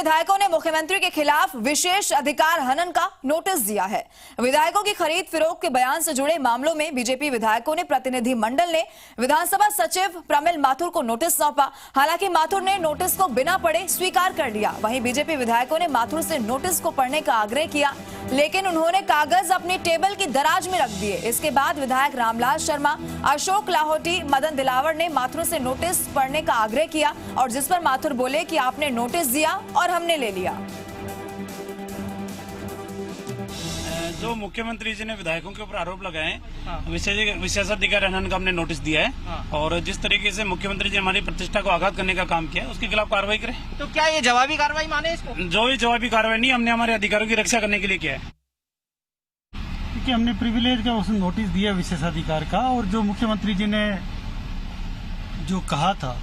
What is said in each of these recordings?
विधायकों ने मुख्यमंत्री के खिलाफ विशेष अधिकार हनन का नोटिस दिया है। विधायकों की खरीद फरोख्त के बयान से जुड़े मामलों में बीजेपी विधायकों ने प्रतिनिधि मंडल ने विधानसभा सचिव प्रमिल माथुर को नोटिस सौंपा। हालांकि माथुर ने नोटिस को बिना पढ़े स्वीकार कर लिया। वहीं बीजेपी विधायकों ने माथुर से नोटिस को पढ़ने का आग्रह किया, लेकिन उन्होंने कागज अपनी टेबल की दराज में रख दिए। इसके बाद विधायक रामलाल शर्मा, अशोक लाहौटी, मदन दिलावर ने माथुर से नोटिस पढ़ने का आग्रह किया और जिस पर माथुर बोले कि आपने नोटिस दिया और हमने ले लिया। जो मुख्यमंत्री जी ने विधायकों के ऊपर आरोप लगाए, विशेषाधिकार हनन का हमने नोटिस दिया है और जिस तरीके से मुख्यमंत्री जी हमारी प्रतिष्ठा को आघात करने का काम किया है, उसके खिलाफ कार्रवाई करें। तो क्या ये जवाबी कार्रवाई माने इसको? जो भी जवाबी कार्रवाई नहीं, हमने हमारे अधिकारों की रक्षा करने के लिए किया है। क्योंकि हमने प्रिविलेज का उस नोटिस दिया विशेषाधिकार का, और जो मुख्यमंत्री जी ने जो कहा था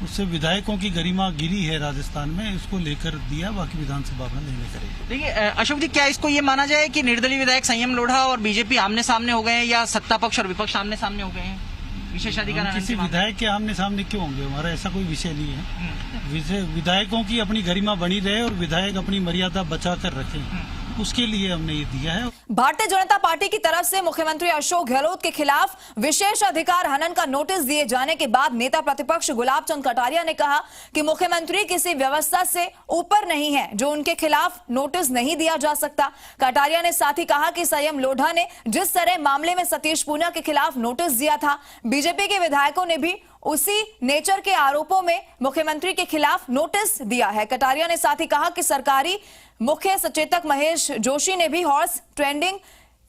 उससे विधायकों की गरिमा गिरी है राजस्थान में, इसको लेकर दिया। बाकी विधानसभा में नहीं लेकर। देखिए अशोक जी, क्या इसको ये माना जाए कि निर्दलीय विधायक संयम लोढ़ा और बीजेपी आमने सामने हो गए हैं, या सत्ता पक्ष और विपक्ष आमने सामने हो गए हैं विशेषाधिकार? किसी विधायक के आमने सामने क्यों होंगे? हमारा ऐसा कोई विषय नहीं है। विधायकों की अपनी गरिमा बनी रहे और विधायक अपनी मर्यादा बचा कर रखें, उसके लिए हमने ये दिया है। भारतीय जनता पार्टी की तरफ से मुख्यमंत्री अशोक गहलोत के खिलाफ विशेष अधिकार हनन का नोटिस दिए जाने के बाद नेता प्रतिपक्ष गुलाब चंद कटारिया ने कहा कि मुख्यमंत्री किसी व्यवस्था से ऊपर नहीं है, जो उनके खिलाफ नोटिस नहीं दिया जा सकता। कटारिया ने साथ ही कहा कि संयम लोढ़ा ने जिस तरह मामले में सतीश पूनिया के खिलाफ नोटिस दिया था, बीजेपी के विधायकों ने भी उसी नेचर के आरोपों में मुख्यमंत्री के खिलाफ नोटिस दिया है। कटारिया ने साथ ही कहा कि सरकारी मुख्य सचेतक महेश जोशी ने भी हॉर्स ट्रेडिंग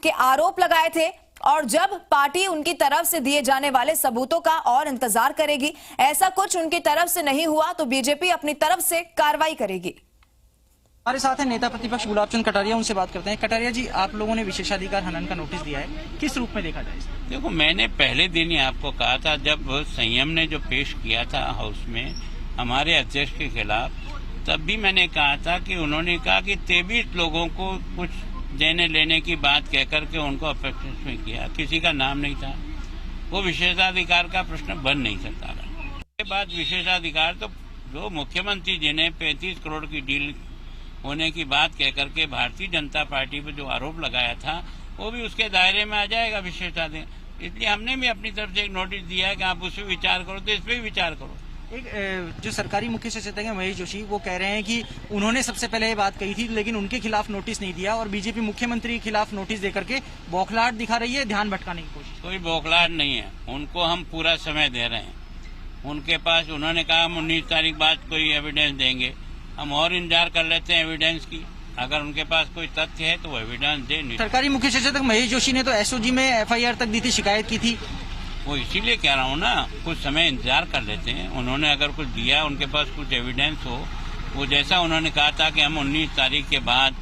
के आरोप लगाए थे और जब पार्टी उनकी तरफ से दिए जाने वाले सबूतों का और इंतजार करेगी, ऐसा कुछ उनकी तरफ से नहीं हुआ तो बीजेपी अपनी तरफ से कार्रवाई करेगी। हमारे साथ है नेता प्रतिपक्ष गुलाब चंद कटारिया, उनसे बात करते हैं। कटारिया जी, आप लोगों ने विशेषाधिकार हनन का नोटिस दिया है, किस रूप में देखा जाए? देखो, मैंने पहले दिन ही आपको कहा था, जब संयम ने जो पेश किया था हाउस में हमारे अध्यक्ष के खिलाफ, तब भी मैंने कहा था कि उन्होंने कहा कि 23 लोगों को कुछ देने लेने की बात कहकर के उनको अपेक्षित में किया, किसी का नाम नहीं था। वो विशेषाधिकार का प्रश्न बन नहीं सकता था। उसके बाद विशेषाधिकार तो जो मुख्यमंत्री जी ने 35 करोड़ की डील होने की बात कहकर के भारतीय जनता पार्टी पर जो आरोप लगाया था, वो भी उसके दायरे में आ जाएगा विशेषाधिकार। इसलिए हमने भी अपनी तरफ से एक नोटिस दिया है कि आप उस पर विचार करो, तो इस पर भी विचार करो। एक जो सरकारी मुख्य सचेतक है महेश जोशी, वो कह रहे हैं कि उन्होंने सबसे पहले ये बात कही थी, लेकिन उनके खिलाफ नोटिस नहीं दिया और बीजेपी मुख्यमंत्री के खिलाफ नोटिस देकर के बौखलाहट दिखा रही है, ध्यान भटकाने की कोशिश। कोई बौखलाहट नहीं है, उनको हम पूरा समय दे रहे हैं। उनके पास, उन्होंने कहा हम 19 तारीख बाद कोई एविडेंस देंगे, हम और इंतजार कर लेते हैं एविडेंस की। अगर उनके पास कोई तथ्य है तो वो एविडेंस दे। सरकारी मुख्य सचेतक महेश जोशी ने तो एसओजी में एफआईआर तक दी थी, शिकायत की थी। वो इसीलिए कह रहा हूँ ना, कुछ समय इंतजार कर लेते हैं। उन्होंने अगर कुछ दिया, उनके पास कुछ एविडेंस हो, वो जैसा उन्होंने कहा था कि हम 19 तारीख के बाद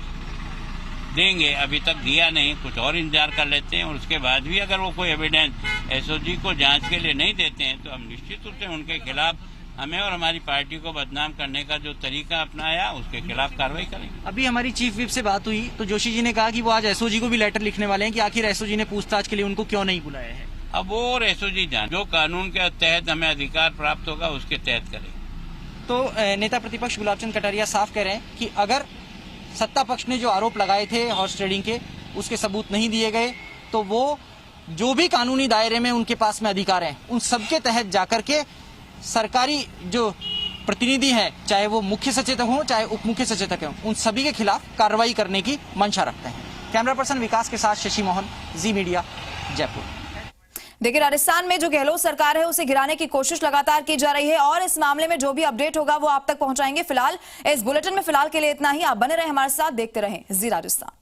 देंगे, अभी तक दिया नहीं, कुछ और इंतजार कर लेते हैं। और उसके बाद भी अगर वो कोई एविडेंस एसओजी को जांच के लिए नहीं देते हैं, तो हम निश्चित रूप से उनके खिलाफ, हमें और हमारी पार्टी को बदनाम करने का जो तरीका अपनाया, उसके खिलाफ कार्रवाई करेंगे। अभी हमारी चीफ विप से बात हुई तो जोशी जी ने कहा कि वो आज एसओजी को भी लेटर लिखने वाले हैं कि आखिर एसओजी ने पूछताछ के लिए उनको क्यों नहीं बुलाया है। अब वो और एसओजी जान, जो कानून के तहत हमें अधिकार प्राप्त होगा उसके तहत करें। तो नेता प्रतिपक्ष गुलाब चंद कटारिया साफ कह रहे हैं कि अगर सत्ता पक्ष ने जो आरोप लगाए थे हॉर्स ट्रेडिंग के, उसके सबूत नहीं दिए गए, तो वो जो भी कानूनी दायरे में उनके पास में अधिकार हैं, उन सबके तहत जाकर के सरकारी जो प्रतिनिधि हैं, चाहे वो मुख्य सचेतक हों चाहे उप मुख्य सचेतक हों, उन सभी के खिलाफ कार्रवाई करने की मंशा रखते हैं। कैमरा पर्सन विकास के साथ शशि मोहन, जी मीडिया, जयपुर। देखिए, राजस्थान में जो गहलोत सरकार है उसे गिराने की कोशिश लगातार की जा रही है और इस मामले में जो भी अपडेट होगा वो आप तक पहुंचाएंगे। फिलहाल इस बुलेटिन में फिलहाल के लिए इतना ही। आप बने रहे हमारे साथ, देखते रहें जी राजस्थान।